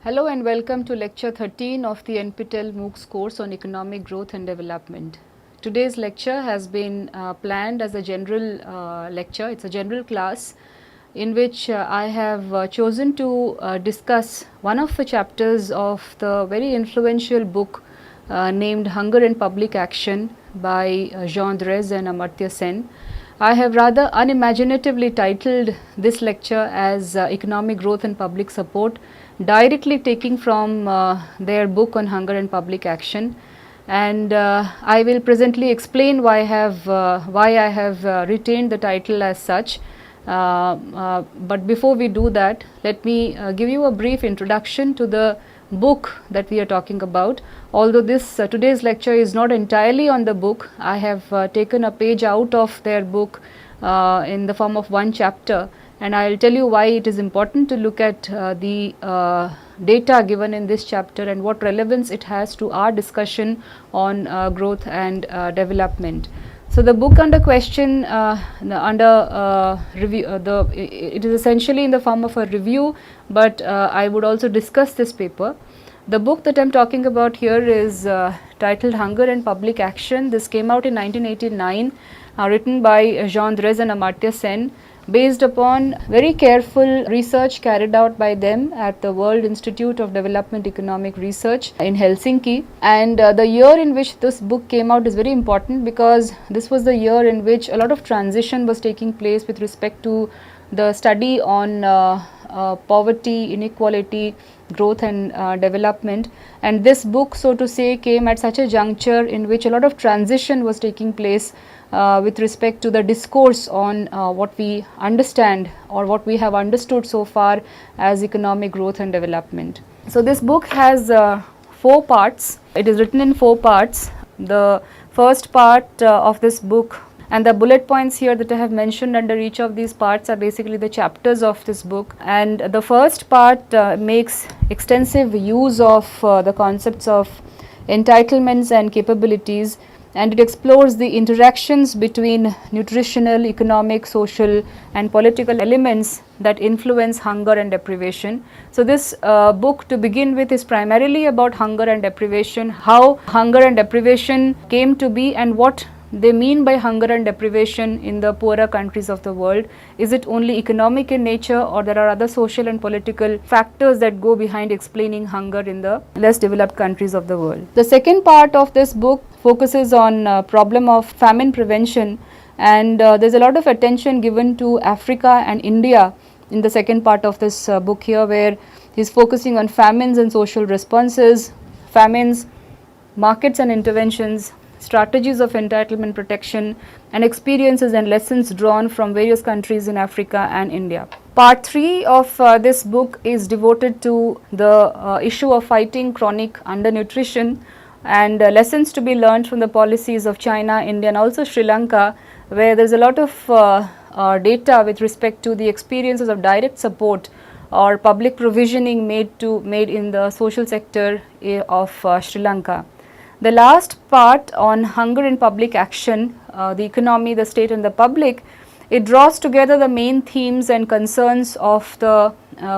Hello and welcome to lecture 13 of the NPTEL MOOCs course on economic growth and development. Today's lecture has been planned as a general lecture. It's a general class in which I have chosen to discuss one of the chapters of the very influential book named Hunger and Public Action by Jean Drèze and Amartya Sen. I have rather unimaginatively titled this lecture as Economic Growth and Public Support, directly taking from their book on hunger and public action. And I will presently explain why I have retained the title as such. But before we do that, let me give you a brief introduction to the book that we are talking about. Although this today's lecture is not entirely on the book, I have taken a page out of their book in the form of one chapter, and I will tell you why it is important to look at the data given in this chapter and what relevance it has to our discussion on growth and development. So the book under question, review, it is essentially in the form of a review, but I would also discuss this paper. The book that I am talking about here is titled Hunger and Public Action. This came out in 1989, written by Jean Drèze and Amartya Sen, based upon very careful research carried out by them at the World Institute of Development Economic Research in Helsinki. And the year in which this book came out is very important because this was the year in which a lot of transition was taking place with respect to the study on poverty, inequality, growth and development. And this book, so to say, came at such a juncture in which a lot of transition was taking place with respect to the discourse on what we understand or what we have understood so far as economic growth and development. So this book has 4 parts. It is written in 4 parts. The first part of this book, and the bullet points here that I have mentioned under each of these parts are basically the chapters of this book. And the first part makes extensive use of the concepts of entitlements and capabilities, and it explores the interactions between nutritional, economic, social and political elements that influence hunger and deprivation. So this book, to begin with, is primarily about hunger and deprivation, how hunger and deprivation came to be and what they mean by hunger and deprivation in the poorer countries of the world. Is it only economic in nature, or there are other social and political factors that go behind explaining hunger in the less developed countries of the world? The second part of this book focuses on problem of famine prevention, and there's a lot of attention given to Africa and India in the second part of this book here, where he's focusing on famines and social responses, famines, markets and interventions, strategies of entitlement protection, and experiences and lessons drawn from various countries in Africa and India. Part 3 of this book is devoted to the issue of fighting chronic undernutrition and lessons to be learned from the policies of China, India and also Sri Lanka, where there is a lot of data with respect to the experiences of direct support or public provisioning made in the social sector of Sri Lanka. The last part on hunger and public action, the economy, the state and the public, it draws together the main themes and concerns of the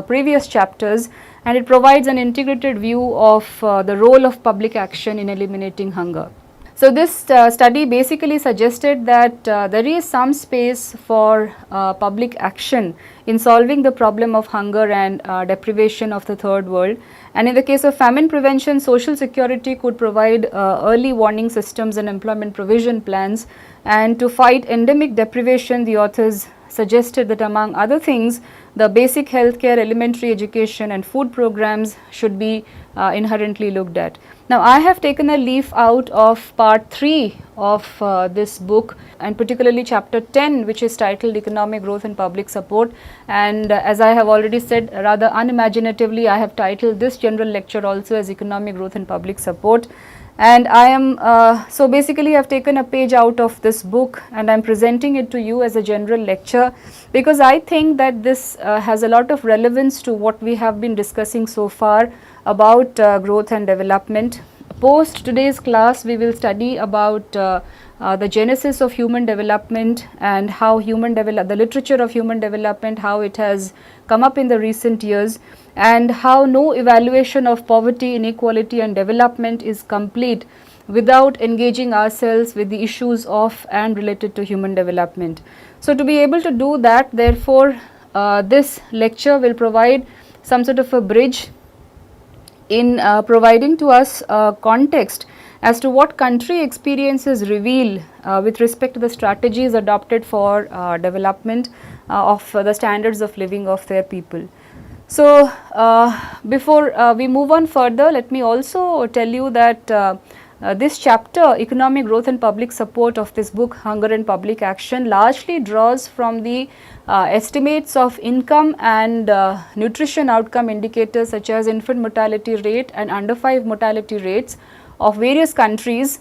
previous chapters, and it provides an integrated view of the role of public action in eliminating hunger. So this study basically suggested that there is some space for public action in solving the problem of hunger and deprivation of the third world. And in the case of famine prevention, social security could provide early warning systems and employment provision plans. And to fight endemic deprivation, the authors suggested that among other things, the basic healthcare, elementary education and food programs should be inherently looked at. Now I have taken a leaf out of part 3 of this book, and particularly chapter 10, which is titled Economic Growth and Public Support, and as I have already said, rather unimaginatively, I have titled this general lecture also as Economic Growth and Public Support. And I am, so basically I have taken a page out of this book and I am presenting it to you as a general lecture, because I think that this has a lot of relevance to what we have been discussing so far about growth and development. Post today's class, we will study about the genesis of human development and how the literature of human development, how it has come up in the recent years. and how no evaluation of poverty, inequality and development is complete without engaging ourselves with the issues of and related to human development. So, to be able to do that, therefore, this lecture will provide some sort of a bridge in providing to us context as to what country experiences reveal with respect to the strategies adopted for development of the standards of living of their people. So, before we move on further, let me also tell you that this chapter, economic growth and public support of this book, Hunger and Public Action, largely draws from the estimates of income and nutrition outcome indicators such as infant mortality rate and under 5 mortality rates of various countries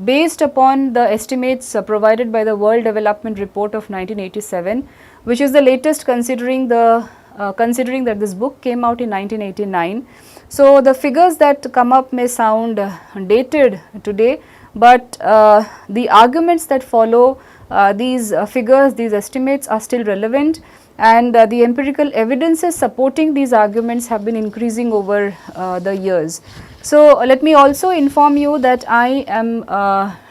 based upon the estimates provided by the World Development Report of 1987, which is the latest considering that this book came out in 1989. So, the figures that come up may sound dated today, but the arguments that follow these figures, these estimates are still relevant, and the empirical evidences supporting these arguments have been increasing over the years. So, let me also inform you that I am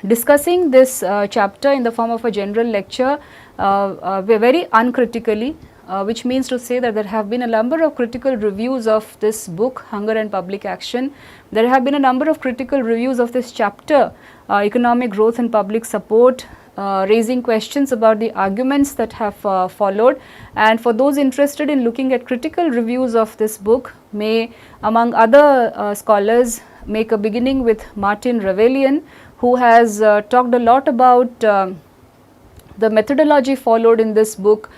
discussing this chapter in the form of a general lecture very uncritically. Which means to say that there have been a number of critical reviews of this book, Hunger and Public Action. There have been a number of critical reviews of this chapter, economic growth and public support, raising questions about the arguments that have followed. And for those interested in looking at critical reviews of this book, may among other scholars make a beginning with Martin Ravellian, who has talked a lot about the methodology followed in this book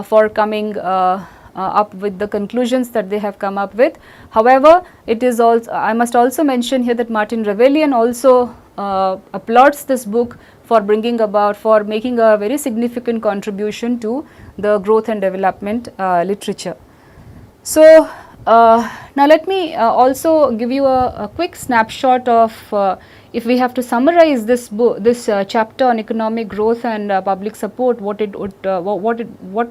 for coming up with the conclusions that they have come up with. However, it is also, I must also mention here that Martin Ravellian also applauds this book for making a very significant contribution to the growth and development literature. So, now let me also give you a quick snapshot of if we have to summarize this book, this chapter on economic growth and public support, what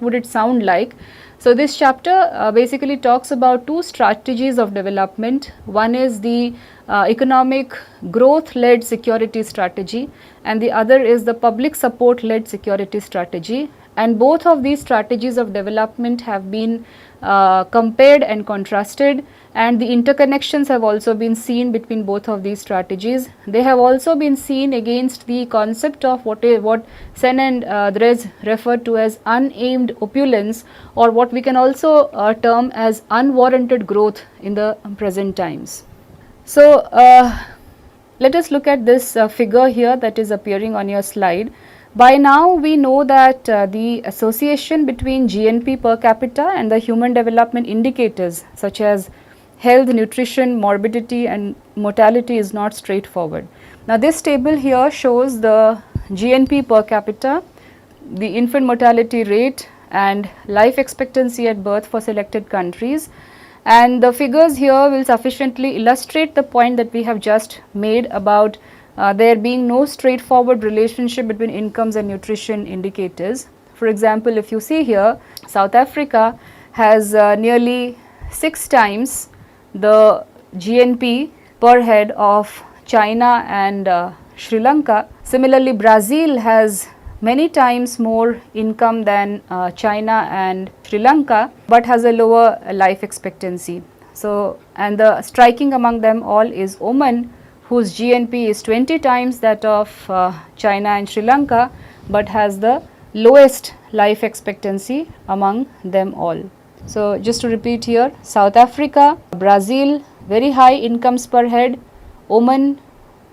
would it sound like? So, this chapter basically talks about two strategies of development. One is the economic growth led security strategy, and the other is the public support led security strategy. And both of these strategies of development have been compared and contrasted, and the interconnections have also been seen between both of these strategies. They have also been seen against the concept of what Sen and Drez referred to as unaimed opulence, or what we can also term as unwarranted growth in the present times. So, let us look at this figure here that is appearing on your slide. By now, we know that the association between GNP per capita and the human development indicators such as health, nutrition, morbidity and mortality is not straightforward. Now, this table here shows the GNP per capita, the infant mortality rate and life expectancy at birth for selected countries, and the figures here will sufficiently illustrate the point that we have just made about there being no straightforward relationship between incomes and nutrition indicators. For example, if you see here, South Africa has nearly 6 times the GNP per head of China and Sri Lanka. Similarly, Brazil has many times more income than China and Sri Lanka, but has a lower life expectancy. So, and the striking among them all is Oman, whose GNP is 20 times that of China and Sri Lanka, but has the lowest life expectancy among them all. So, just to repeat here, South Africa, Brazil, very high incomes per head, Oman,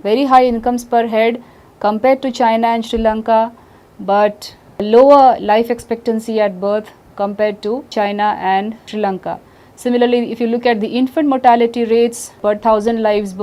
very high incomes per head compared to China and Sri Lanka, but lower life expectancy at birth compared to China and Sri Lanka. Similarly, if you look at the infant mortality rates per 1000 live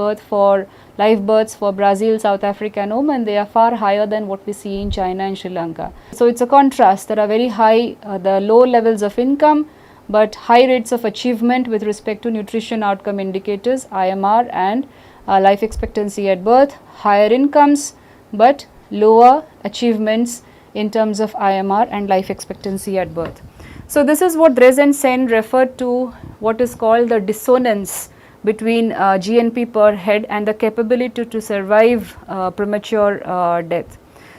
births for Brazil, South Africa and Oman, they are far higher than what we see in China and Sri Lanka. So, it is a contrast. There are very high, the low levels of income, but high rates of achievement with respect to nutrition outcome indicators, IMR and life expectancy at birth, higher incomes, but lower achievements in terms of IMR and life expectancy at birth. So this is what Dres and Sen referred to, what is called the dissonance between GNP per head and the capability to survive premature death.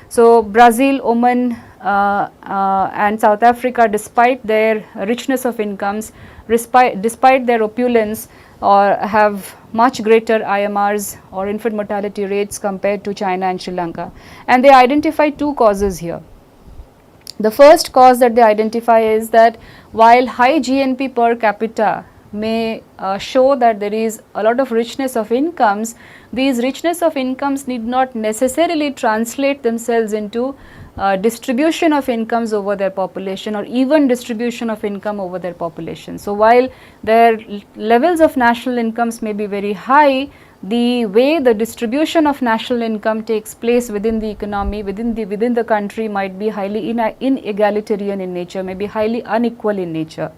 So Brazil, Oman and South Africa, despite their richness of incomes, despite their opulence, or have much greater IMRs or infant mortality rates compared to China and Sri Lanka. And they identify two causes here. The first cause that they identify is that while high GNP per capita may show that there is a lot of richness of incomes, these richness of incomes need not necessarily translate themselves into distribution of incomes over their population, or even distribution of income over their population. So while their levels of national incomes may be very high, the way the distribution of national income takes place within the economy, within the country, might be highly inegalitarian in nature, may be highly unequal in nature.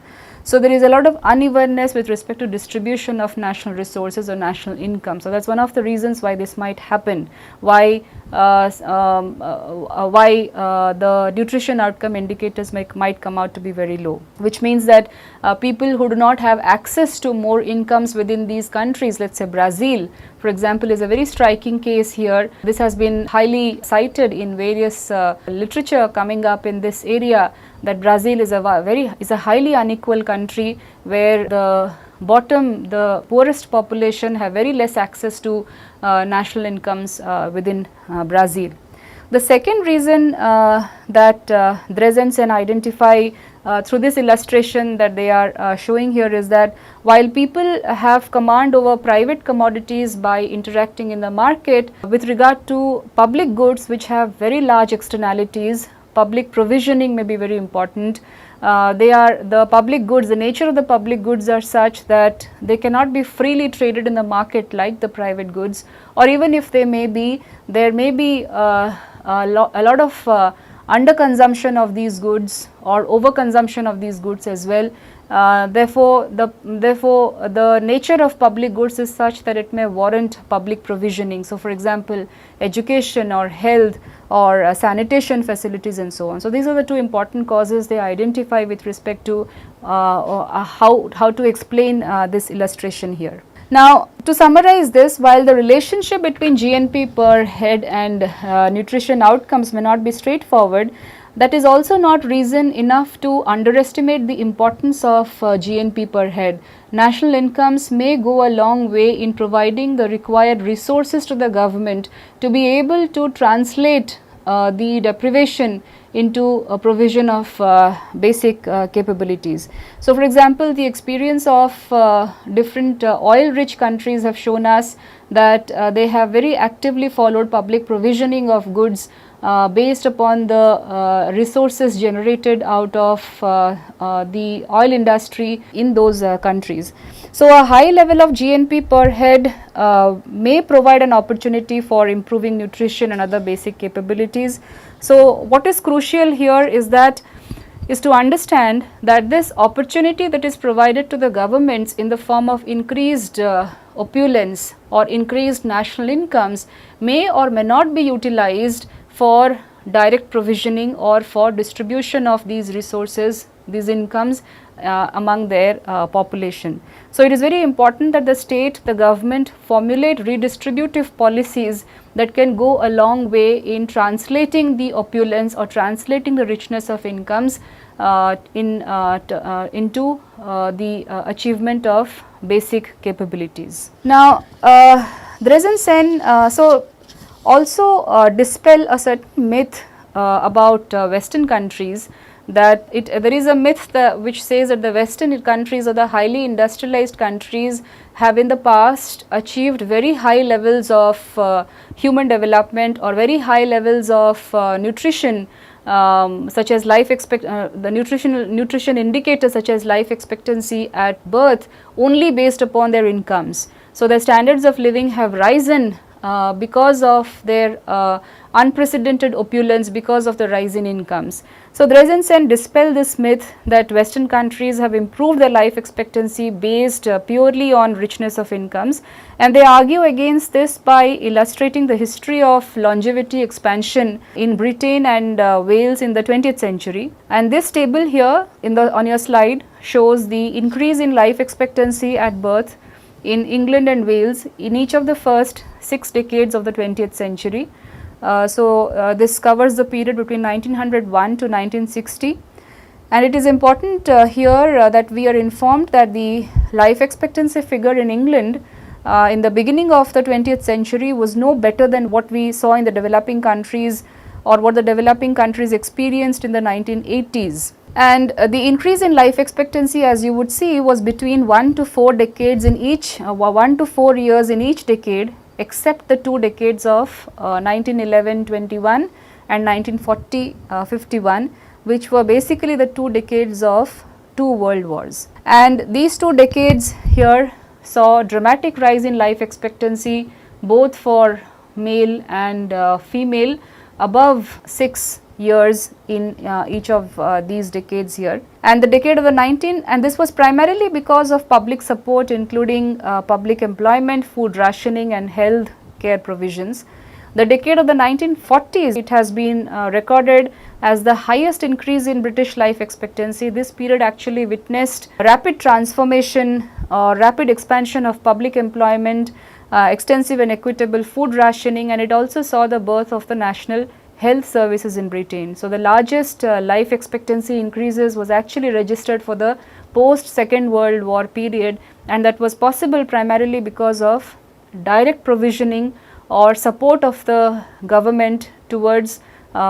So there is a lot of unevenness with respect to distribution of national resources or national income. So that's one of the reasons why this might happen, why the nutrition outcome indicators might come out to be very low, which means that people who do not have access to more incomes within these countries, let's say Brazil, for example, is a very striking case here. This has been highly cited in various literature coming up in this area, that Brazil is a highly unequal country, where the poorest population have very less access to national incomes within Brazil. The second reason that Dres and Sen identify through this illustration that they are showing here is that while people have command over private commodities by interacting in the market, with regard to public goods which have very large externalities, public provisioning may be very important. The public goods, the nature of the public goods are such that they cannot be freely traded in the market like the private goods, or even if they may be, there may be a lot of underconsumption of these goods or overconsumption of these goods as well. Therefore, the nature of public goods is such that it may warrant public provisioning. So, for example, education or health or sanitation facilities and so on. So, these are the two important causes they identify with respect to how to explain this illustration here. Now, to summarize this, while the relationship between GNP per head and nutrition outcomes may not be straightforward, that is also not reason enough to underestimate the importance of GNP per head. National incomes may go a long way in providing the required resources to the government to be able to translate the deprivation into a provision of basic capabilities. So, for example, the experience of different oil rich countries have shown us that they have very actively followed public provisioning of goods based upon the resources generated out of the oil industry in those countries. So, a high level of GNP per head may provide an opportunity for improving nutrition and other basic capabilities. So, what is crucial here is to understand that this opportunity that is provided to the governments in the form of increased opulence or increased national incomes may or may not be utilized for direct provisioning or for distribution of these resources, these incomes among their population. So, it is very important that the state, the government formulate redistributive policies that can go a long way in translating the opulence or translating the richness of incomes into the achievement of basic capabilities. Now, Dres and Sen also dispel a certain myth about Western countries, that there is a myth which says that the Western countries or the highly industrialized countries have in the past achieved very high levels of human development or very high levels of nutrition, such as the nutrition indicators such as life expectancy at birth, only based upon their incomes. So, the standards of living have risen because of their unprecedented opulence, because of the rise in incomes. So, Dreesen Sen dispelled this myth that Western countries have improved their life expectancy based purely on richness of incomes, and they argue against this by illustrating the history of longevity expansion in Britain and Wales in the 20th century. And this table here on your slide shows the increase in life expectancy at birth in England and Wales in each of the first 6 decades of the 20th century. This covers the period between 1901 to 1960, and it is important here that we are informed that the life expectancy figure in England in the beginning of the 20th century was no better than what we saw in the developing countries or what the developing countries experienced in the 1980s. And the increase in life expectancy, as you would see, was between 1 to 4 decades in each 1 to 4 years in each decade, except the 2 decades of 1911-21 and 1940-51, which were basically the 2 decades of 2 world wars. And these 2 decades here saw dramatic rise in life expectancy both for male and female, above 6 years in each of these decades here. And the decade of the and this was primarily because of public support, including public employment, food rationing and health care provisions. The decade of the 1940s, it has been recorded as the highest increase in British life expectancy. This period actually witnessed rapid transformation or rapid expansion of public employment, extensive and equitable food rationing, and it also saw the birth of the National Health Services in Britain. So, the largest life expectancy increases was actually registered for the post Second World War period, and that was possible primarily because of direct provisioning or support of the government towards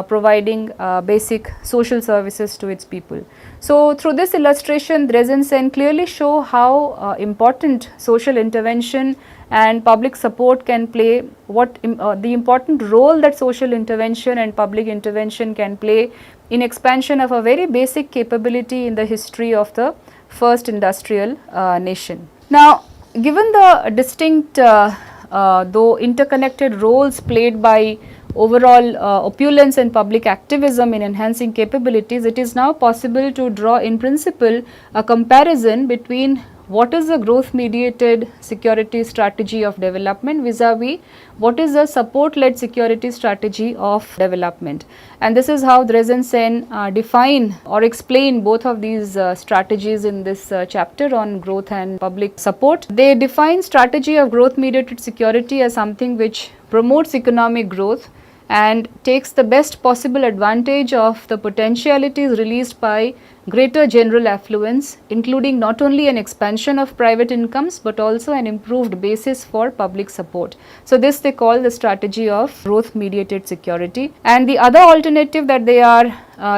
providing basic social services to its people. So, through this illustration, Dreesen Sen clearly show how important social intervention and public support can play, the important role that social intervention and public intervention can play in expansion of a very basic capability in the history of the first industrial nation. Now, given the distinct though interconnected roles played by overall opulence and public activism in enhancing capabilities, it is now possible to draw in principle a comparison between what is the growth mediated security strategy of development vis-a-vis what is the support led security strategy of development. And this is how Dreesen Sen define or explain both of these strategies in this chapter on growth and public support. They define strategy of growth mediated security as something which promotes economic growth and takes the best possible advantage of the potentialities released by greater general affluence, including not only an expansion of private incomes but also an improved basis for public support. So, this they call the strategy of growth mediated security. And the other alternative that they are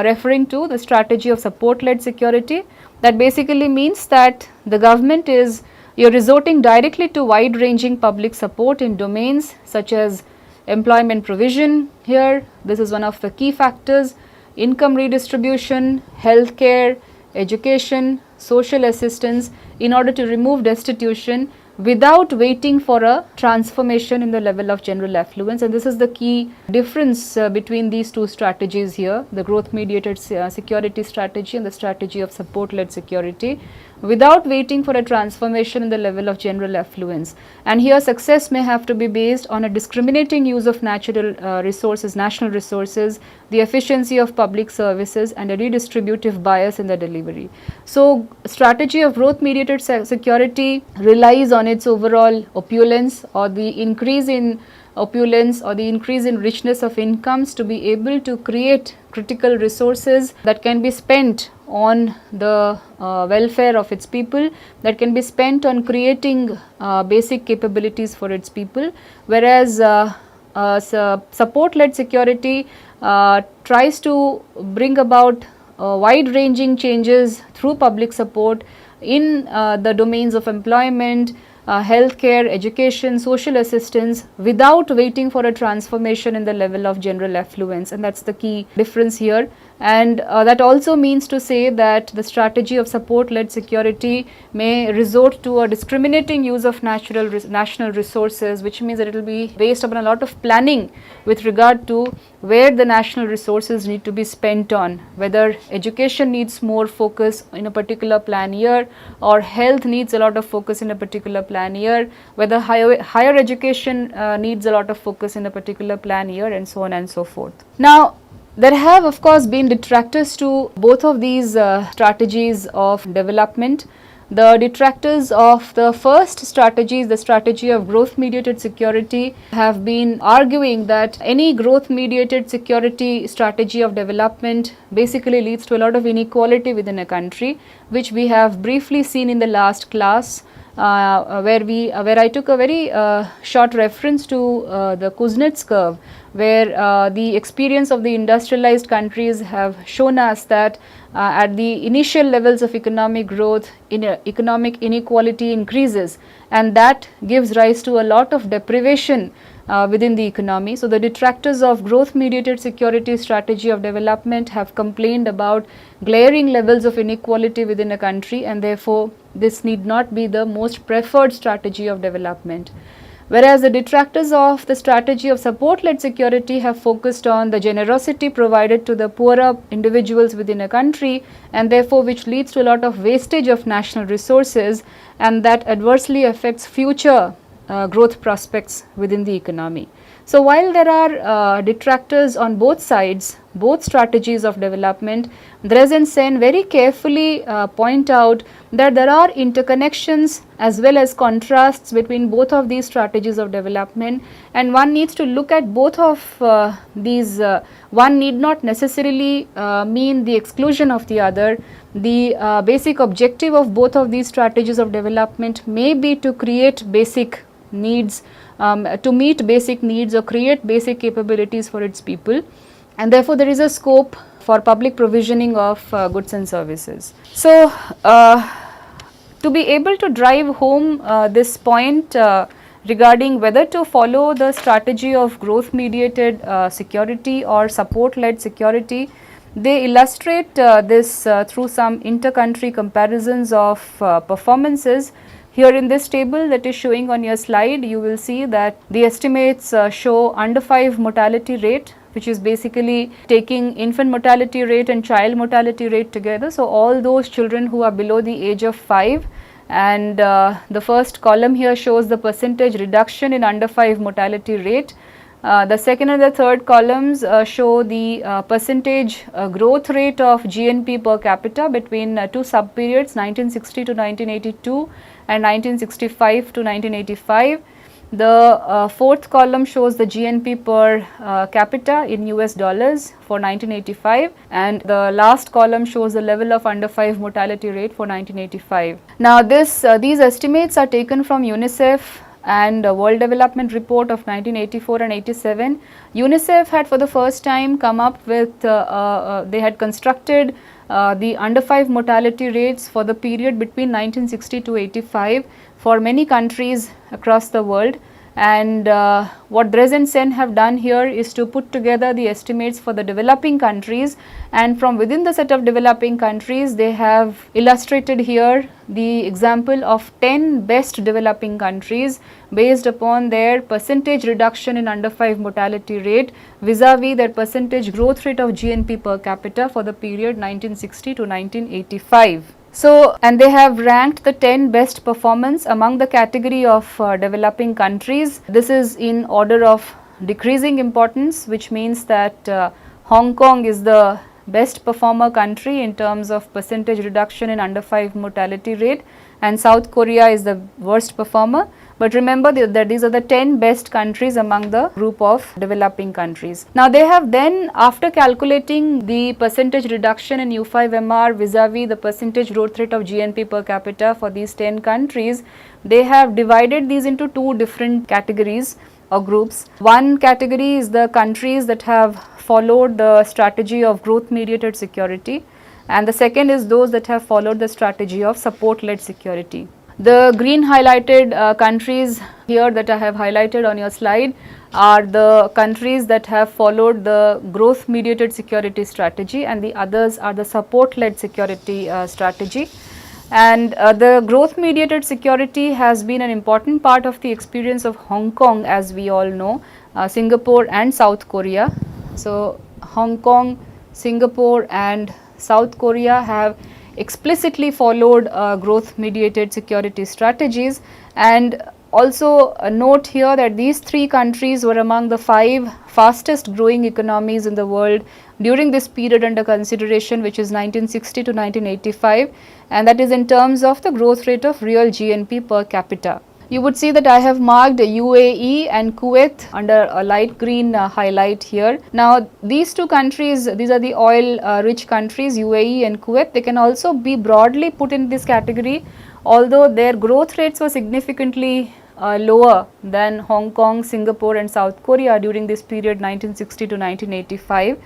referring to, the strategy of support led security, that basically means that the government is, you're resorting directly to wide ranging public support in domains such as employment provision. Here this is one of the key factors, income redistribution, healthcare, education, social assistance, in order to remove destitution without waiting for a transformation in the level of general affluence. And this is the key difference between these two strategies here, the growth mediated security strategy and the strategy of support led security, without waiting for a transformation in the level of general affluence. And here success may have to be based on a discriminating use of natural resources, national resources, the efficiency of public services and a redistributive bias in the delivery. So, strategy of growth mediated security relies on its overall opulence or the increase in opulence or the increase in richness of incomes to be able to create critical resources that can be spent on the welfare of its people, that can be spent on creating basic capabilities for its people, whereas support led security tries to bring about wide ranging changes through public support in the domains of employment, healthcare, education, social assistance, without waiting for a transformation in the level of general affluence. And that is the key difference here And that also means to say that the strategy of support-led security may resort to a discriminating use of national resources, which means that it will be based upon a lot of planning with regard to where the national resources need to be spent on, whether education needs more focus in a particular plan year, or health needs a lot of focus in a particular plan year, whether higher education needs a lot of focus in a particular plan year, and so on and so forth. Now, there have of course been detractors to both of these strategies of development. The detractors of the first strategy, the strategy of growth mediated security, have been arguing that any growth mediated security strategy of development basically leads to a lot of inequality within a country, which we have briefly seen in the last class. Where I took a very short reference to the Kuznets curve, where the experience of the industrialized countries have shown us that at the initial levels of economic growth, economic inequality increases, and that gives rise to a lot of deprivation within the economy. So, the detractors of growth mediated security strategy of development have complained about glaring levels of inequality within a country, and therefore, this need not be the most preferred strategy of development. Whereas the detractors of the strategy of support-led security have focused on the generosity provided to the poorer individuals within a country, and therefore which leads to a lot of wastage of national resources, and that adversely affects future growth prospects within the economy. So, while there are detractors on both sides, both strategies of development, Dress and Sen very carefully point out that there are interconnections as well as contrasts between both of these strategies of development, and one needs to look at both of these. One need not necessarily mean the exclusion of the other. The basic objective of both of these strategies of development may be to create basic needs, to meet basic needs or create basic capabilities for its people, and therefore there is a scope for public provisioning of goods and services. So, to be able to drive home this point regarding whether to follow the strategy of growth mediated security or support led security, they illustrate this through some inter-country comparisons of performances. Here in this table that is showing on your slide, you will see that the estimates show under 5 mortality rate, which is basically taking infant mortality rate and child mortality rate together. So, all those children who are below the age of 5, and the first column here shows the percentage reduction in under 5 mortality rate. The second and the third columns show the percentage growth rate of GNP per capita between two sub periods, 1960 to 1982 and 1965 to 1985. The fourth column shows the GNP per capita in US dollars for 1985, and the last column shows the level of under 5 mortality rate for 1985. Now, these estimates are taken from UNICEF and World Development Report of 1984 and 87. UNICEF had for the first time come up with, they had constructed the under 5 mortality rates for the period between 1960 to 85 for many countries across the world. And what Dress and Sen have done here is to put together the estimates for the developing countries, and from within the set of developing countries they have illustrated here the example of 10 best developing countries based upon their percentage reduction in under 5 mortality rate vis-a-vis their percentage growth rate of GNP per capita for the period 1960 to 1985. So, and they have ranked the 10 best performance among the category of developing countries. This is in order of decreasing importance, which means that Hong Kong is the best performer country in terms of percentage reduction in under 5 mortality rate, and South Korea is the worst performer. But remember that these are the 10 best countries among the group of developing countries. Now, they have then, after calculating the percentage reduction in U5MR vis-a-vis the percentage growth rate of GNP per capita for these 10 countries, they have divided these into two different categories or groups. One category is the countries that have followed the strategy of growth mediated security, and the second is those that have followed the strategy of support led security. The green highlighted countries here that I have highlighted on your slide are the countries that have followed the growth mediated security strategy, and the others are the support led security strategy. And the growth mediated security has been an important part of the experience of Hong Kong, as we all know, Singapore and South Korea. So, Hong Kong, Singapore and South Korea have explicitly followed growth mediated security strategies. And also note here that these three countries were among the 5 fastest growing economies in the world during this period under consideration, which is 1960 to 1985, and that is in terms of the growth rate of real GNP per capita. You would see that I have marked UAE and Kuwait under a light green highlight here. Now, these two countries, these are the oil rich countries, UAE and Kuwait. They can also be broadly put in this category, although their growth rates were significantly lower than Hong Kong, Singapore and South Korea during this period 1960 to 1985,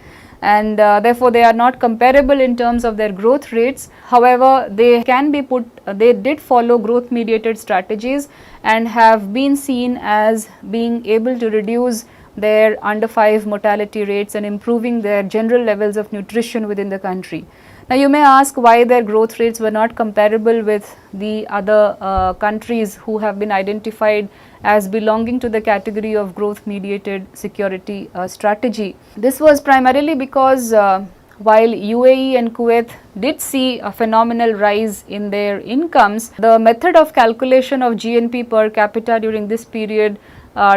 and therefore they are not comparable in terms of their growth rates. However, they can be put, they did follow growth mediated strategies and have been seen as being able to reduce their under 5 mortality rates and improving their general levels of nutrition within the country. Now, you may ask why their growth rates were not comparable with the other countries who have been identified as belonging to the category of growth mediated security strategy. This was primarily because while UAE and Kuwait did see a phenomenal rise in their incomes, the method of calculation of GNP per capita during this period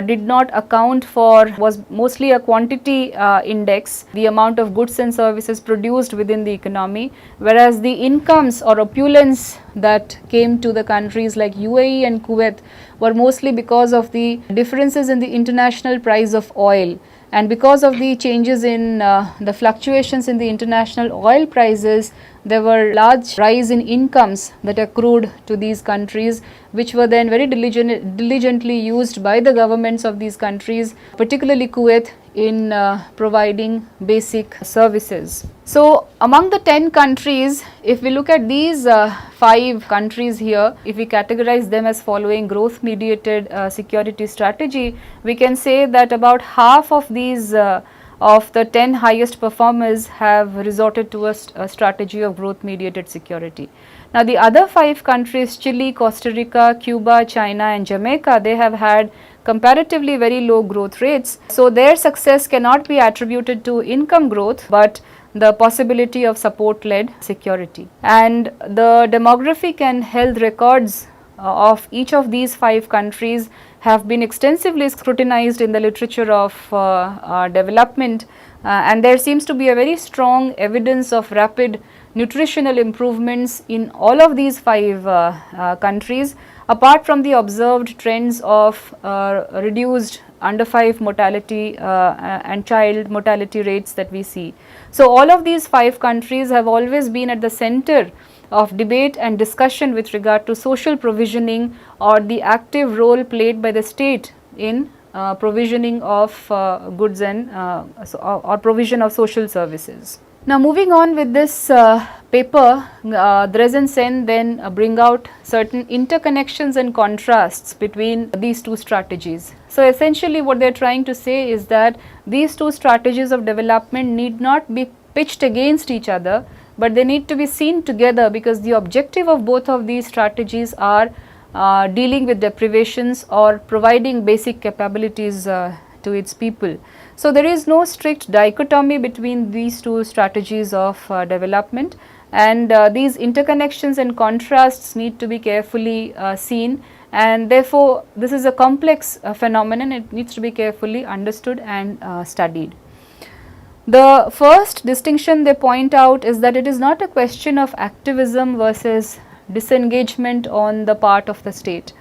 did not account for, was mostly a quantity index, the amount of goods and services produced within the economy, whereas the incomes or opulence that came to the countries like UAE and Kuwait were mostly because of the differences in the international price of oil. And because of the changes in the fluctuations in the international oil prices, there were large rise in incomes that accrued to these countries, which were then very diligently used by the governments of these countries, particularly Kuwait, in providing basic services. So, among the 10 countries, if we look at these 5 countries here, if we categorize them as following growth mediated security strategy, we can say that about half of these of the 10 highest performers have resorted to a strategy of growth mediated security. Now, the other 5 countries, Chile, Costa Rica, Cuba, China and Jamaica, they have had comparatively very low growth rates. So, their success cannot be attributed to income growth, but the possibility of support led security. And the demographic and health records of each of these 5 countries have been extensively scrutinized in the literature of development, and there seems to be a very strong evidence of rapid nutritional improvements in all of these 5 countries, apart from the observed trends of reduced under 5 mortality and child mortality rates that we see. So, all of these 5 countries have always been at the center of debate and discussion with regard to social provisioning or the active role played by the state in provisioning of goods and or provision of social services. Now, moving on with this paper, Dress and Sen then bring out certain interconnections and contrasts between these two strategies. So, essentially what they are trying to say is that these two strategies of development need not be pitched against each other, but they need to be seen together, because the objective of both of these strategies are dealing with deprivations or providing basic capabilities to its people. So, there is no strict dichotomy between these two strategies of development, and these interconnections and contrasts need to be carefully seen, and therefore, this is a complex phenomenon. It needs to be carefully understood and studied. The first distinction they point out is that it is not a question of activism versus disengagement on the part of the state.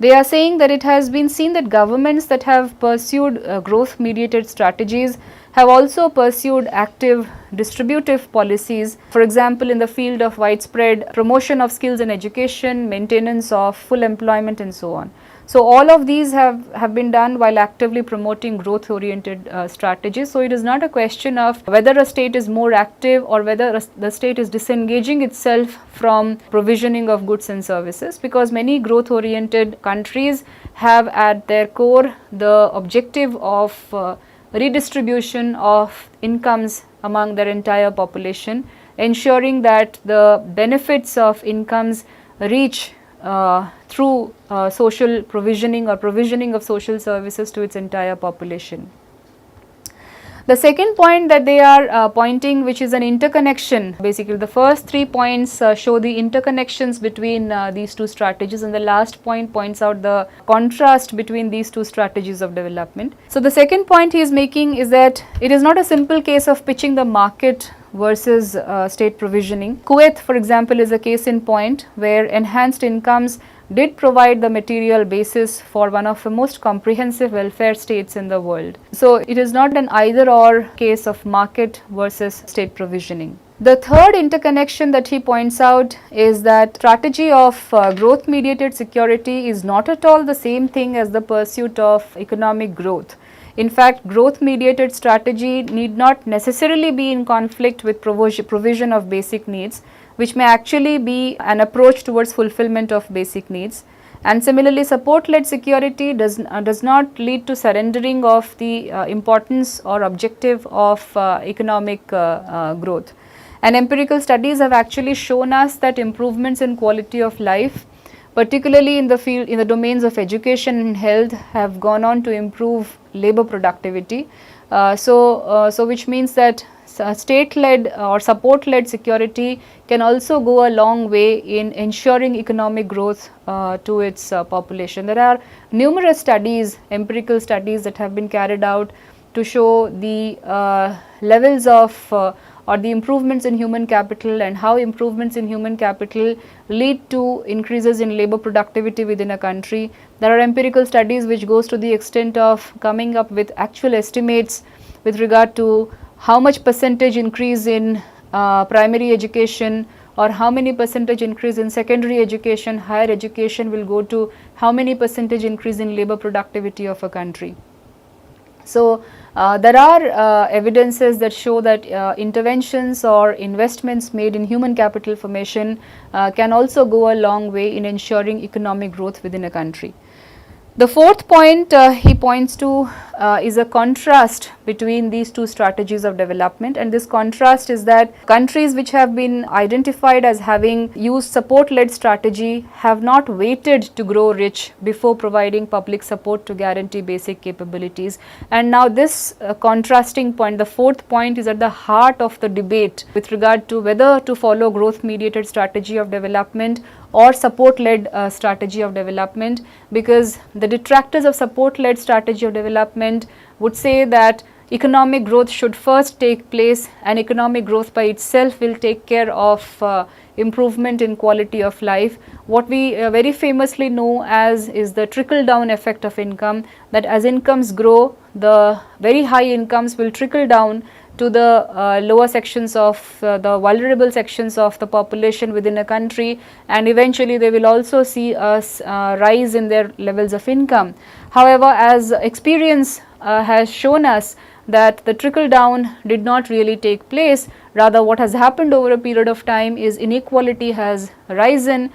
They are saying that it has been seen that governments that have pursued growth mediated strategies have also pursued active distributive policies, for example, in the field of widespread promotion of skills and education, maintenance of full employment and so on. So, all of these have been done while actively promoting growth oriented strategies. So, it is not a question of whether a state is more active or whether the state is disengaging itself from provisioning of goods and services, because many growth oriented countries have at their core the objective of redistribution of incomes among their entire population, ensuring that the benefits of incomes reach through social provisioning or provisioning of social services to its entire population. The second point that they are pointing, which is an interconnection, basically the first 3 points show the interconnections between these two strategies, and the last point points out the contrast between these two strategies of development. So, the second point he is making is that it is not a simple case of pitching the market versus state provisioning. Kuwait, for example, is a case in point where enhanced incomes did provide the material basis for one of the most comprehensive welfare states in the world. So, it is not an either or case of market versus state provisioning. The third interconnection that he points out is that strategy of growth mediated security is not at all the same thing as the pursuit of economic growth. In fact, growth mediated strategy need not necessarily be in conflict with provision of basic needs, which may actually be an approach towards fulfillment of basic needs. And similarly, support led security does not lead to surrendering of the importance or objective of economic growth. And empirical studies have actually shown us that improvements in quality of life, particularly in the domains of education and health, have gone on to improve labor productivity. So which means that state led or support led security can also go a long way in ensuring economic growth to its population. There are numerous studies, empirical studies, that have been carried out to show the levels of or the improvements in human capital and how improvements in human capital lead to increases in labor productivity within a country. There are empirical studies which goes to the extent of coming up with actual estimates with regard to how much percentage increase in primary education or how many percentage increase in secondary education, higher education will go to how many percentage increase in labor productivity of a country. So, there are evidences that show that interventions or investments made in human capital formation can also go a long way in ensuring economic growth within a country. The fourth point he points to is a contrast between these two strategies of development, and this contrast is that countries which have been identified as having used support led strategy have not waited to grow rich before providing public support to guarantee basic capabilities. And now this contrasting point, the fourth point, is at the heart of the debate with regard to whether to follow growth mediated strategy of development or support led strategy of development, because the detractors of support led strategy of development would say that economic growth should first take place, and economic growth by itself will take care of improvement in quality of life. What we very famously know as is the trickle down effect of income, that as incomes grow, the very high incomes will trickle down to the lower sections of the vulnerable sections of the population within a country, and eventually they will also see a rise in their levels of income. However, as experience has shown us that the trickle down did not really take place, rather what has happened over a period of time is inequality has risen,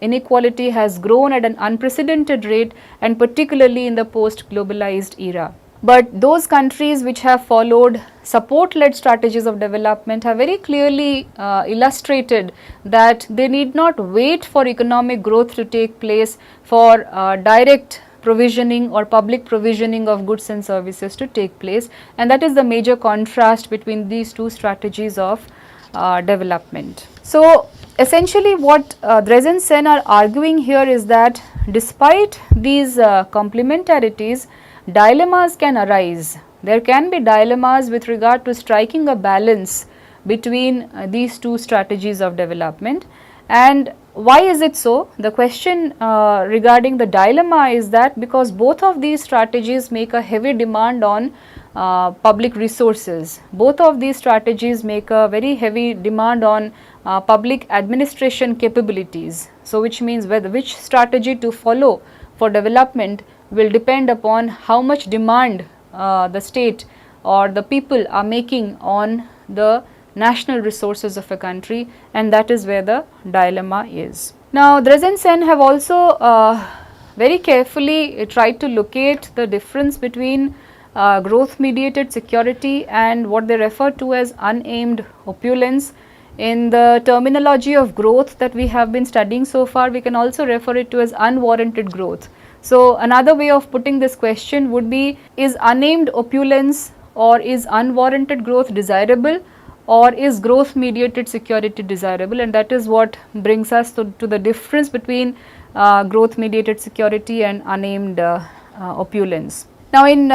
inequality has grown at an unprecedented rate, and particularly in the post globalized era. But those countries which have followed support led strategies of development have very clearly illustrated that they need not wait for economic growth to take place for direct provisioning or public provisioning of goods and services to take place, and that is the major contrast between these two strategies of development. So, essentially what Drezen Sen are arguing here is that despite these complementarities, dilemmas can arise. There can be dilemmas with regard to striking a balance between these two strategies of development. And why is it so? The question regarding the dilemma is that because both of these strategies make a heavy demand on public resources. Both of these strategies make a very heavy demand on public administration capabilities. So, which means which strategy to follow for development will depend upon how much demand the state or the people are making on the national resources of a country, and that is where the dilemma is. Now, Drezen Sen have also very carefully tried to locate the difference between growth mediated security and what they refer to as unaimed opulence. In the terminology of growth that we have been studying so far, we can also refer it to as unwarranted growth. So, another way of putting this question would be, is unaimed opulence or is unwarranted growth desirable, or is growth mediated security desirable? And that is what brings us to the difference between growth mediated security and unaimed opulence. Now, in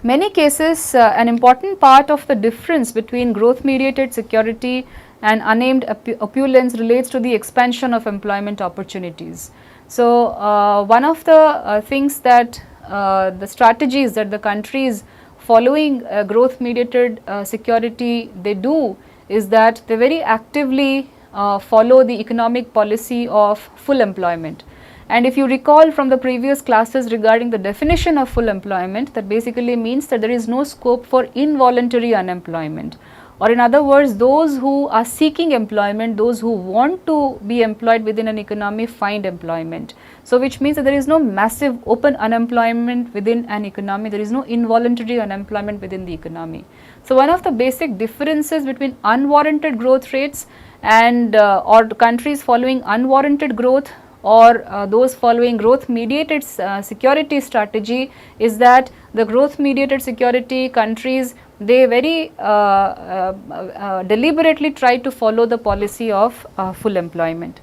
many cases, an important part of the difference between growth mediated security and unaimed opulence relates to the expansion of employment opportunities. So, one of the things that the strategies that the countries following growth mediated security they do is that they very actively follow the economic policy of full employment. And if you recall from the previous classes regarding the definition of full employment, that basically means that there is no scope for involuntary unemployment, or in other words, those who are seeking employment, those who want to be employed within an economy find employment. So, which means that there is no massive open unemployment within an economy, there is no involuntary unemployment within the economy. So, one of the basic differences between unwarranted growth rates and or countries following unwarranted growth or those following growth mediated security strategy is that the growth mediated security countries, they very deliberately try to follow the policy of full employment.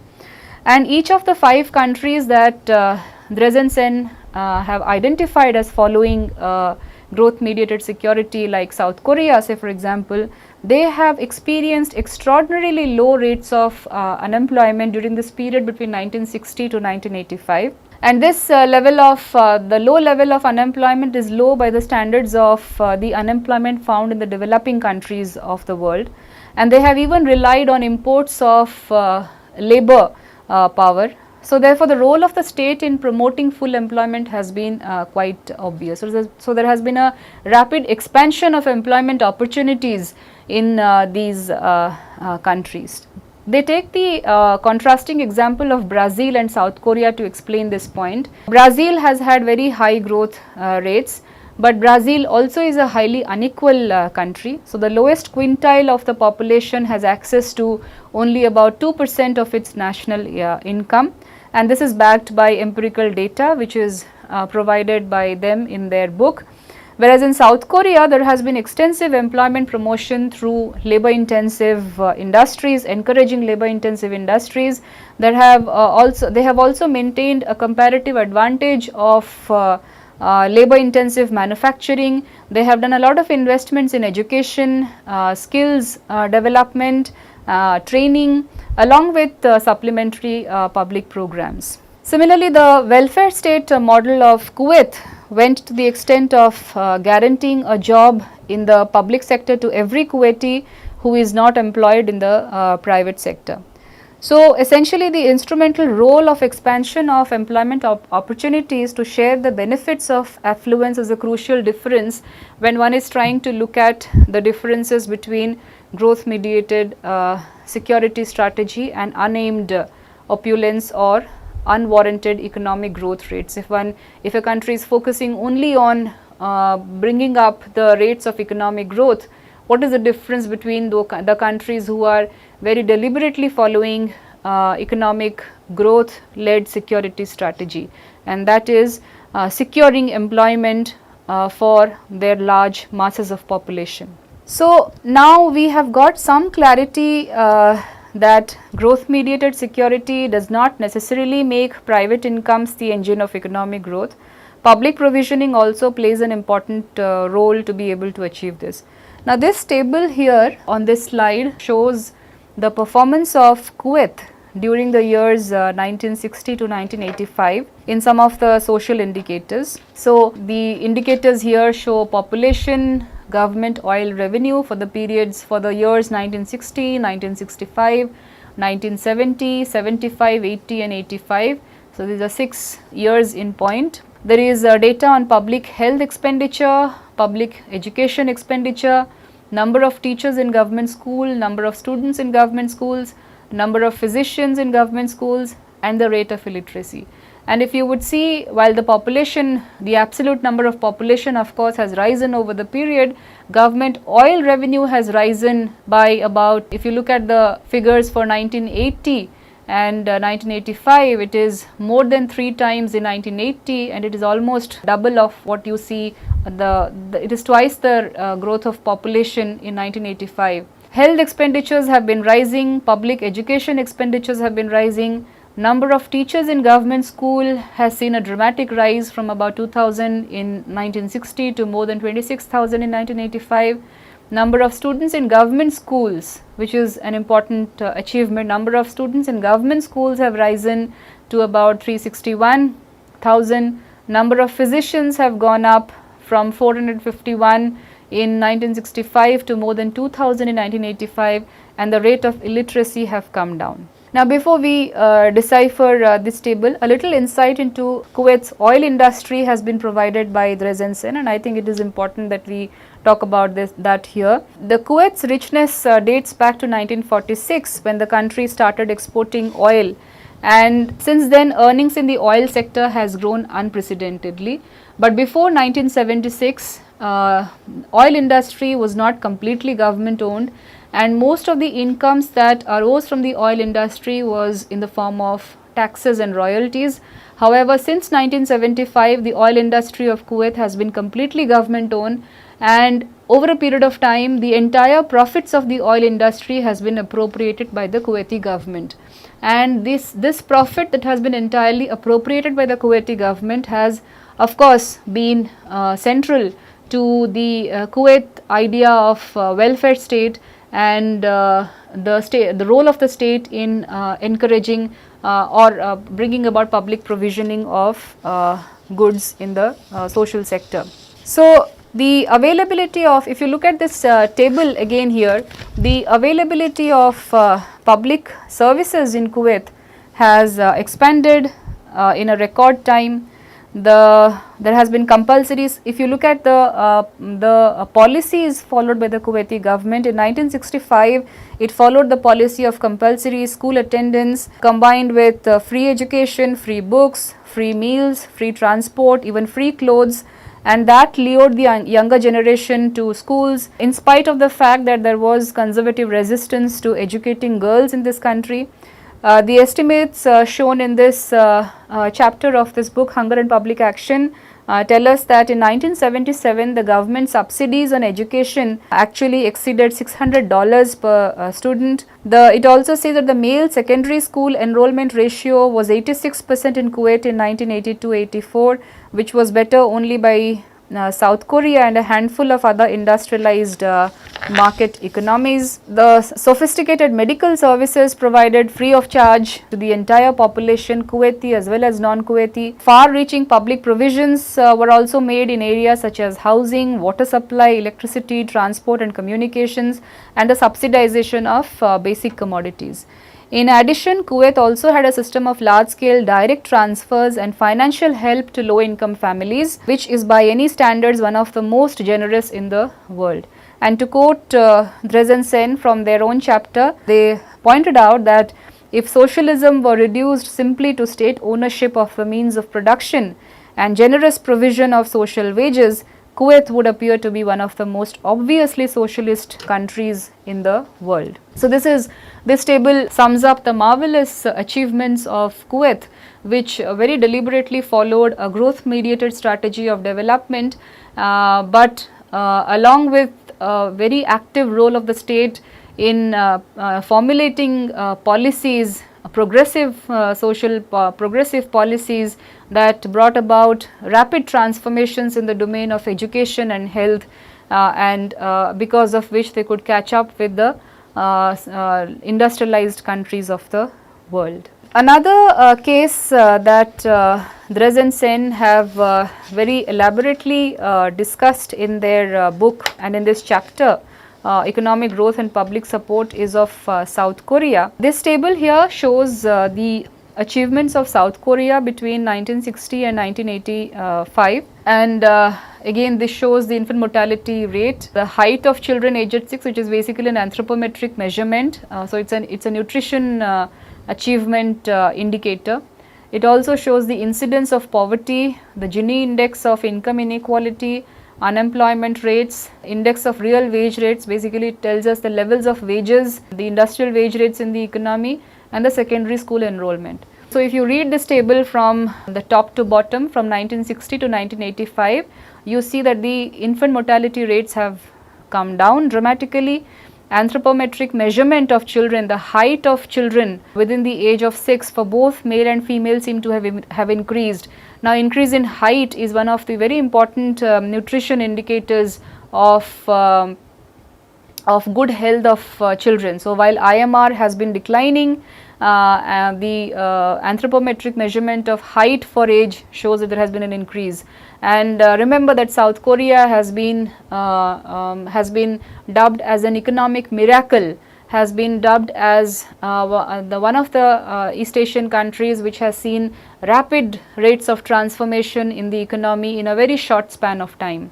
And each of the 5 countries that Drezen Sen have identified as following growth mediated security, like South Korea say for example, they have experienced extraordinarily low rates of unemployment during this period between 1960 to 1985. And this level of the low level of unemployment is low by the standards of the unemployment found in the developing countries of the world, and they have even relied on imports of labor power. So, therefore, the role of the state in promoting full employment has been quite obvious. So, there has been a rapid expansion of employment opportunities in these countries. They take the contrasting example of Brazil and South Korea to explain this point. Brazil has had very high growth rates, but Brazil also is a highly unequal country. So, the lowest quintile of the population has access to only about 2% of its national income, and this is backed by empirical data which is provided by them in their book. Whereas in South Korea, there has been extensive employment promotion through labor intensive industries, encouraging labor intensive industries that have also maintained a comparative advantage of labor intensive manufacturing. They have done a lot of investments in education, skills development, training, along with supplementary public programs. Similarly, the welfare state model of Kuwait went to the extent of guaranteeing a job in the public sector to every Kuwaiti who is not employed in the private sector. So, essentially the instrumental role of expansion of employment opportunities to share the benefits of affluence is a crucial difference when one is trying to look at the differences between growth mediated security strategy and unaimed opulence or unwarranted economic growth rates. If a country is focusing only on bringing up the rates of economic growth, what is the difference between the countries who are very deliberately following economic growth led security strategy, and that is securing employment for their large masses of population. So, now we have got some clarity that growth mediated security does not necessarily make private incomes the engine of economic growth. Public provisioning also plays an important role to be able to achieve this. Now, this table here on this slide shows the performance of Kuwait during the years 1960 to 1985 in some of the social indicators. So the indicators here show population, government oil revenue for the periods for the years 1960, 1965, 1970, 75, 80 and 85. So these are 6 years in point. There is data on public health expenditure, public education expenditure, number of teachers in government school, number of students in government schools, number of physicians in government schools and the rate of illiteracy. And if you would see, while the population, the absolute number of population of course has risen over the period, government oil revenue has risen by about, if you look at the figures for 1980 and 1985, it is more than 3 times in 1980 and it is almost double of what you see, it is twice the growth of population in 1985. Health expenditures have been rising, public education expenditures have been rising, number of teachers in government school has seen a dramatic rise from about 2000 in 1960 to more than 26,000 in 1985. Number of students in government schools, which is an important achievement, number of students in government schools have risen to about 361,000. Number of physicians have gone up from 451 in 1965 to more than 2000 in 1985, and the rate of illiteracy have come down. Now before we decipher this table, a little insight into Kuwait's oil industry has been provided by Drezen Sen, and I think it is important that we talk about that here. The Kuwait's richness dates back to 1946 when the country started exporting oil, and since then earnings in the oil sector has grown unprecedentedly. But before 1976, oil industry was not completely government owned, and most of the incomes that arose from the oil industry was in the form of taxes and royalties. However, since 1975, the oil industry of Kuwait has been completely government owned, and over a period of time, the entire profits of the oil industry has been appropriated by the Kuwaiti government. And this profit that has been entirely appropriated by the Kuwaiti government has of course been central to the Kuwait idea of welfare state and the role of the state in encouraging or bringing about public provisioning of goods in the social sector. So the availability of, if you look at this table again here, the availability of public services in Kuwait has expanded in a record time. There has been compulsory, if you look at the policies followed by the Kuwaiti government in 1965, it followed the policy of compulsory school attendance combined with free education, free books, free meals, free transport, even free clothes, and that lured the younger generation to schools in spite of the fact that there was conservative resistance to educating girls in this country. The estimates shown in this chapter of this book, Hunger and Public Action, tell us that in 1977 the government subsidies on education actually exceeded $600 per student. It also says that the male secondary school enrollment ratio was 86% in Kuwait in 1982-84, which was better only by South Korea and a handful of other industrialized market economies. The sophisticated medical services provided free of charge to the entire population, Kuwaiti as well as non-Kuwaiti. Far-reaching public provisions were also made in areas such as housing, water supply, electricity, transport and communications, and the subsidization of basic commodities. In addition, Kuwait also had a system of large-scale direct transfers and financial help to low-income families, which is by any standards one of the most generous in the world. And to quote Drezen Sen from their own chapter, they pointed out that if socialism were reduced simply to state ownership of the means of production and generous provision of social wages, Kuwait would appear to be one of the most obviously socialist countries in the world. So this table sums up the marvelous achievements of Kuwait, which very deliberately followed a growth mediated strategy of development, but along with a very active role of the state in formulating policies, progressive progressive policies that brought about rapid transformations in the domain of education and health, and because of which they could catch up with the industrialized countries of the world. Another case that Dress and Sen have very elaborately discussed in their book and in this chapter, economic growth and public support, is of South Korea. This table here shows the achievements of South Korea between 1960 and 1985, and again this shows the infant mortality rate, the height of children aged 6, which is basically an anthropometric measurement. So it's a nutrition achievement indicator. It also shows the incidence of poverty, the Gini index of income inequality, unemployment rates, index of real wage rates. Basically it tells us the levels of wages, the industrial wage rates in the economy, and the secondary school enrollment. So if you read this table from the top to bottom from 1960 to 1985, you see that the infant mortality rates have come down dramatically. Anthropometric measurement of children, the height of children within the age of 6 for both male and female seem to have increased. Now increase in height is one of the very important nutrition indicators of good health of children. So while IMR has been declining, the anthropometric measurement of height for age shows that there has been an increase. And remember that South Korea has been dubbed as an economic miracle, has been dubbed as one of the East Asian countries which has seen rapid rates of transformation in the economy in a very short span of time.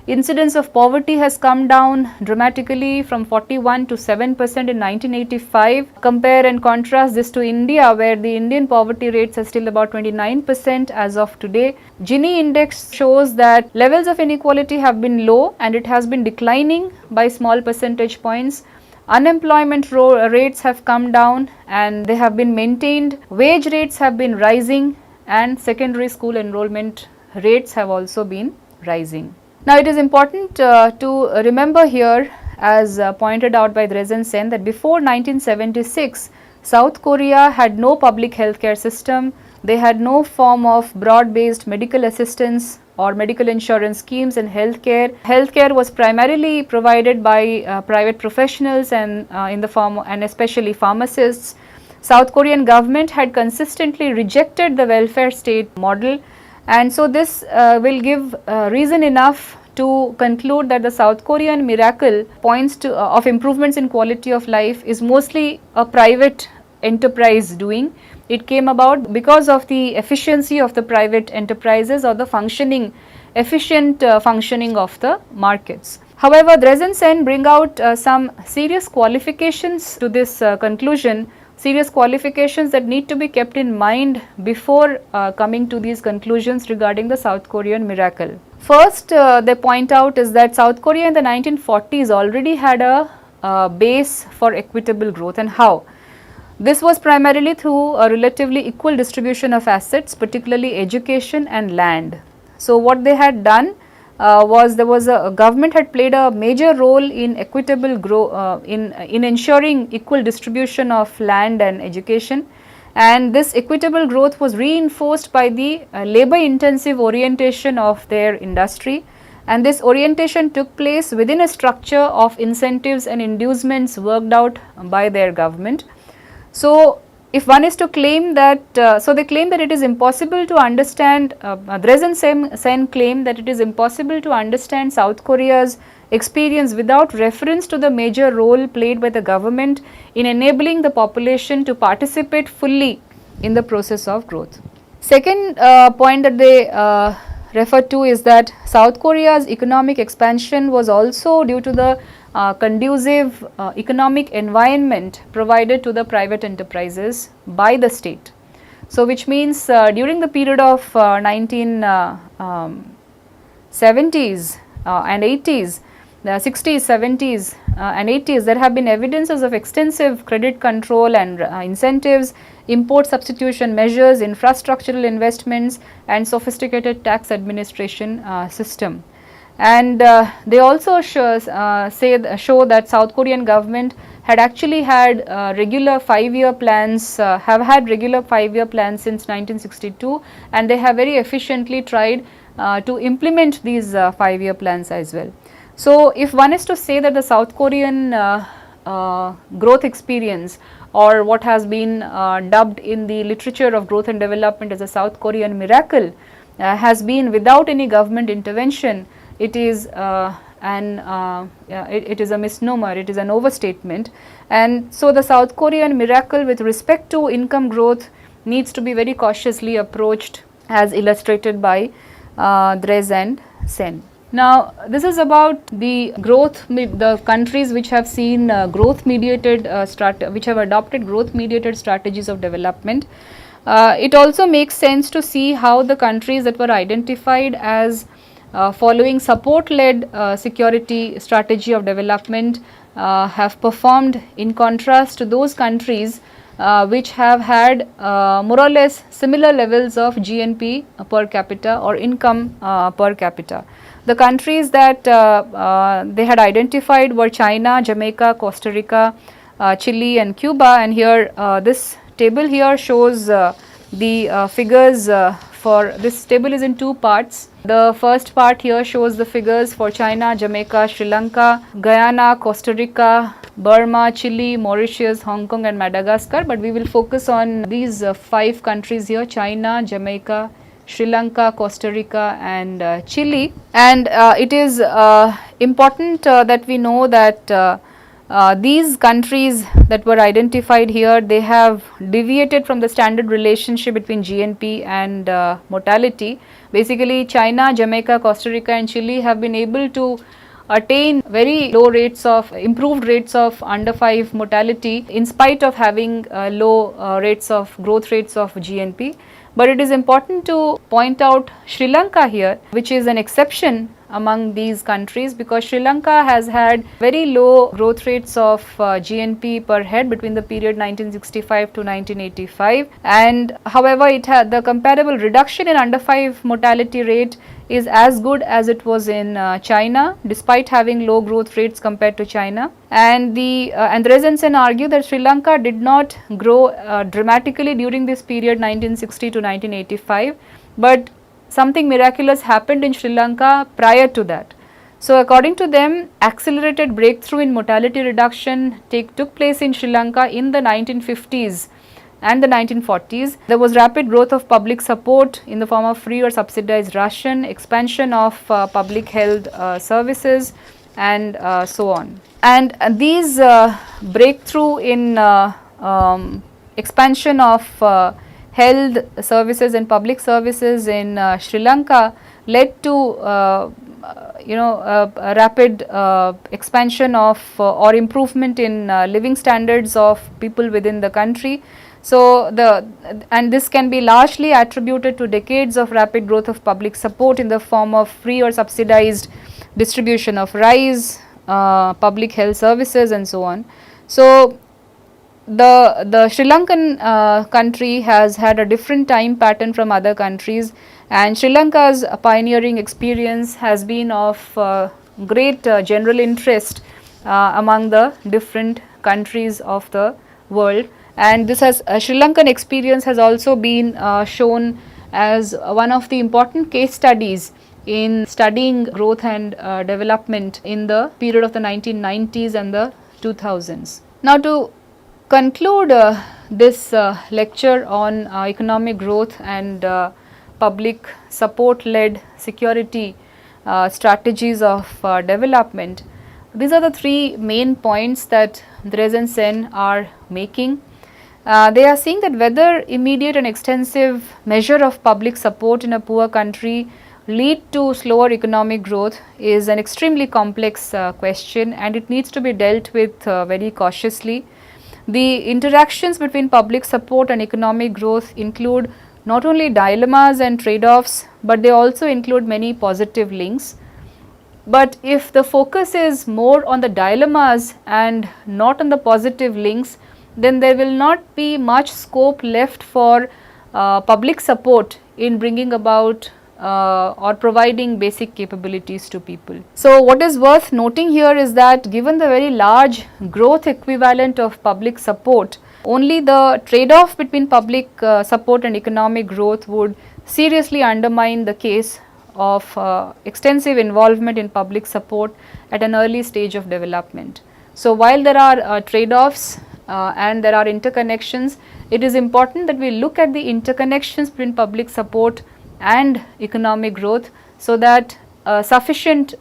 Incidence of poverty has come down dramatically from 41 to 7% in 1985. Compare and contrast this to India, where the Indian poverty rates are still about 29% as of today. Gini index shows that levels of inequality have been low and it has been declining by small percentage points. Unemployment rates have come down and they have been maintained. Wage rates have been rising and secondary school enrollment rates have also been rising. Now it is important to remember here, as pointed out by Dress and Sen, that before 1976 South Korea had no public healthcare system, they had no form of broad based medical assistance or medical insurance schemes in healthcare. Healthcare was primarily provided by private professionals and in the form, and especially pharmacists. South Korean government had consistently rejected the welfare state model, and so this will give reason enough to conclude that the South Korean miracle points to of improvements in quality of life is mostly a private enterprise doing. It came about because of the efficiency of the private enterprises or the efficient functioning of the markets. However, Dress and Sen bring out some serious qualifications to this conclusion, serious qualifications that need to be kept in mind before coming to these conclusions regarding the South Korean miracle. First, they point out is that South Korea in the 1940s already had a base for equitable growth. And how? This was primarily through a relatively equal distribution of assets, particularly education and land. So what they had done was government had played a major role in equitable growth, in ensuring equal distribution of land and education, and this equitable growth was reinforced by the labor intensive orientation of their industry, and this orientation took place within a structure of incentives and inducements worked out by their government. So if one is to claim that, so they claim that it is impossible to understand, Dress and Sen claim that it is impossible to understand South Korea's experience without reference to the major role played by the government in enabling the population to participate fully in the process of growth. Second point that they refer to is that South Korea's economic expansion was also due to the conducive economic environment provided to the private enterprises by the state. So which means during the period of 1970s and 80s, the 60s, 70s and 80s, there have been evidences of extensive credit control and incentives, import substitution measures, infrastructural investments and sophisticated tax administration system. And they also show that South Korean government had actually had regular 5-year plans, have had regular 5-year plans since 1962, and they have very efficiently tried to implement these 5-year plans as well. So if one is to say that the South Korean growth experience or what has been dubbed in the literature of growth and development as a South Korean miracle, has been without any government intervention, it is it is a misnomer, it is an overstatement. And so the South Korean miracle with respect to income growth needs to be very cautiously approached, as illustrated by Dress and Sen. Now, this is about the growth, the countries which have seen growth mediated which have adopted growth mediated strategies of development. It also makes sense to see how the countries that were identified as following support led security strategy of development have performed in contrast to those countries which have had more or less similar levels of GNP per capita or income per capita. The countries that they had identified were China, Jamaica, Costa Rica, Chile and Cuba, and here this table here shows the figures for this table is in two parts. The first part here shows the figures for China, Jamaica, Sri Lanka, Guyana, Costa Rica, Burma, Chile, Mauritius, Hong Kong and Madagascar, but we will focus on these 5 countries here: China, Jamaica, Sri Lanka, Costa Rica and Chile. And it is important that we know that these countries that were identified here, they have deviated from the standard relationship between GNP and mortality. Basically, China, Jamaica, Costa Rica and Chile have been able to attain very low rates of improved rates of under 5 mortality in spite of having low rates of growth rates of GNP. But it is important to point out Sri Lanka here, which is an exception among these countries, because Sri Lanka has had very low growth rates of GNP per head between the period 1965 to 1985, and however it had the comparable reduction in under 5 mortality rate is as good as it was in China, despite having low growth rates compared to China. And the Andres and Sen argue that Sri Lanka did not grow dramatically during this period 1960 to 1985, but something miraculous happened in Sri Lanka prior to that. So according to them, accelerated breakthrough in mortality reduction took place in Sri Lanka in the 1950s and the 1940s. There was rapid growth of public support in the form of free or subsidized ration, expansion of public health services and so on. And these breakthrough in expansion of health services and public services in Sri Lanka led to a rapid expansion of or improvement in living standards of people within the country. So and this can be largely attributed to decades of rapid growth of public support in the form of free or subsidized distribution of rice, public health services and so on. So the Sri Lankan country has had a different time pattern from other countries, and Sri Lanka's pioneering experience has been of great general interest among the different countries of the world. And this has Sri Lankan experience has also been shown as one of the important case studies in studying growth and development in the period of the 1990s and the 2000s. Now, to conclude this lecture on economic growth and public support led security strategies of development, these are the 3 main points that Dress and Sen are making. They are saying that whether immediate and extensive measure of public support in a poor country lead to slower economic growth is an extremely complex question, and it needs to be dealt with very cautiously. The interactions between public support and economic growth include not only dilemmas and trade-offs, but they also include many positive links. But if the focus is more on the dilemmas and not on the positive links, then there will not be much scope left for public support in bringing about or providing basic capabilities to people. So what is worth noting here is that given the very large growth equivalent of public support, only the trade-off between public support and economic growth would seriously undermine the case of extensive involvement in public support at an early stage of development. So while there are trade-offs and there are interconnections. It is important that we look at the interconnections between public support and economic growth, so that sufficient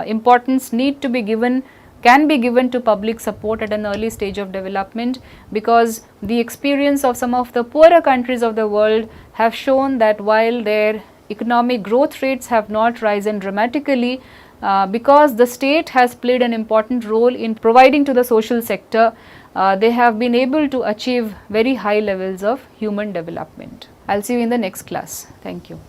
importance can be given to public support at an early stage of development, because the experience of some of the poorer countries of the world have shown that while their economic growth rates have not risen dramatically, because the state has played an important role in providing to the social sector, they have been able to achieve very high levels of human development. I will see you in the next class. Thank you.